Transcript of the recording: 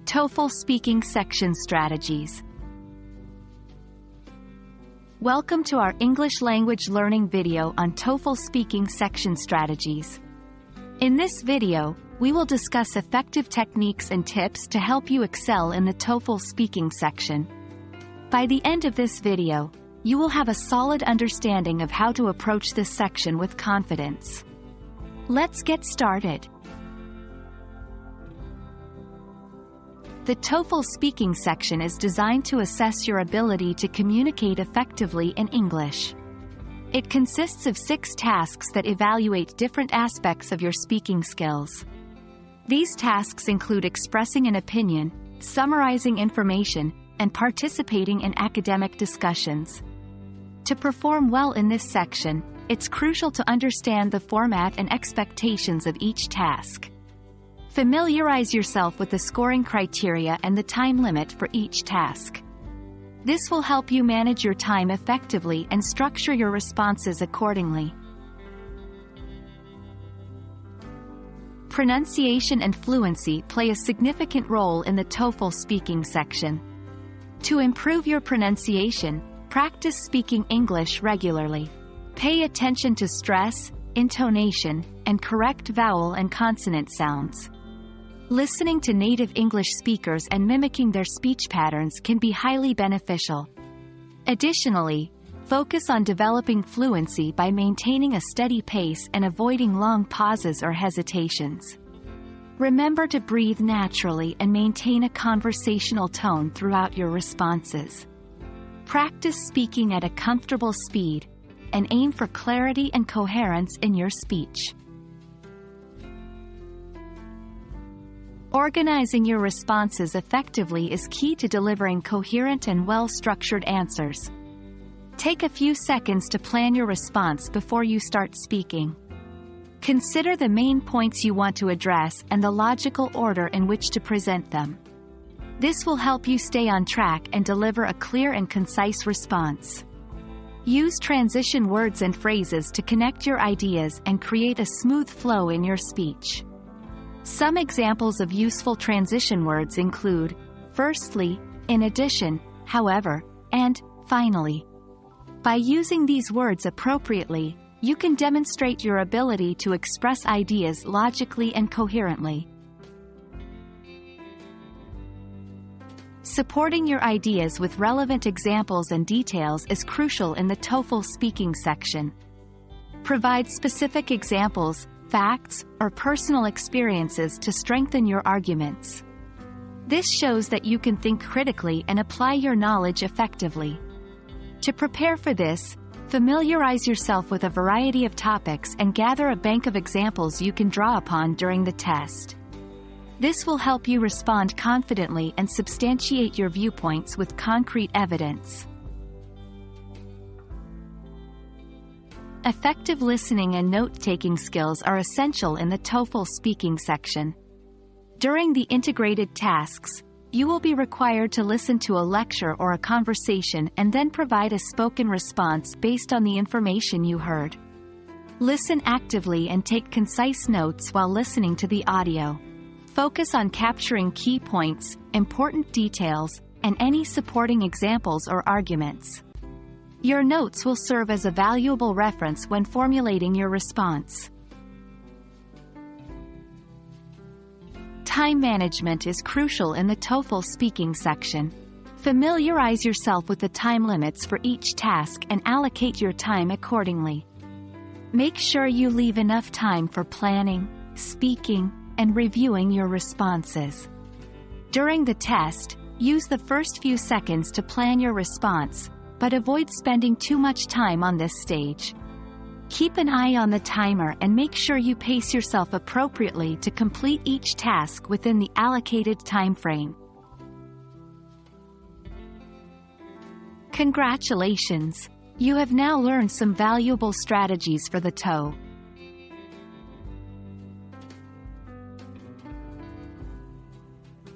TOEFL Speaking Section Strategies. Welcome to our English language learning video on TOEFL Speaking Section Strategies. In this video, we will discuss effective techniques and tips to help you excel in the TOEFL speaking section. By the end of this video, you will have a solid understanding of how to approach this section with confidence. Let's get started. The TOEFL speaking section is designed to assess your ability to communicate effectively in English. It consists of 6 tasks that evaluate different aspects of your speaking skills. These tasks include expressing an opinion, summarizing information, and participating in academic discussions. To perform well in this section, it's crucial to understand the format and expectations of each task. Familiarize yourself with the scoring criteria and the time limit for each task. This will help you manage your time effectively and structure your responses accordingly. Pronunciation and fluency play a significant role in the TOEFL speaking section. To improve your pronunciation, practice speaking English regularly. Pay attention to stress, intonation, and correct vowel and consonant sounds. Listening to native English speakers and mimicking their speech patterns can be highly beneficial. Additionally, focus on developing fluency by maintaining a steady pace and avoiding long pauses or hesitations. Remember to breathe naturally and maintain a conversational tone throughout your responses. Practice speaking at a comfortable speed, and aim for clarity and coherence in your speech. Organizing your responses effectively is key to delivering coherent and well-structured answers. Take a few seconds to plan your response before you start speaking. Consider the main points you want to address and the logical order in which to present them. This will help you stay on track and deliver a clear and concise response. Use transition words and phrases to connect your ideas and create a smooth flow in your speech. Some examples of useful transition words include, firstly, in addition, however, and finally. By using these words appropriately, you can demonstrate your ability to express ideas logically and coherently. Supporting your ideas with relevant examples and details is crucial in the TOEFL speaking section. Provide specific examples, facts, or personal experiences to strengthen your arguments. This shows that you can think critically and apply your knowledge effectively. To prepare for this, familiarize yourself with a variety of topics and gather a bank of examples you can draw upon during the test. This will help you respond confidently and substantiate your viewpoints with concrete evidence. Effective listening and note-taking skills are essential in the TOEFL speaking section. During the integrated tasks, you will be required to listen to a lecture or a conversation and then provide a spoken response based on the information you heard. Listen actively and take concise notes while listening to the audio. Focus on capturing key points, important details, and any supporting examples or arguments. Your notes will serve as a valuable reference when formulating your response. Time management is crucial in the TOEFL speaking section. Familiarize yourself with the time limits for each task and allocate your time accordingly. Make sure you leave enough time for planning, speaking, and reviewing your responses. During the test, use the first few seconds to plan your response, but avoid spending too much time on this stage. Keep an eye on the timer and make sure you pace yourself appropriately to complete each task within the allocated time frame. Congratulations! You have now learned some valuable strategies for the TOE.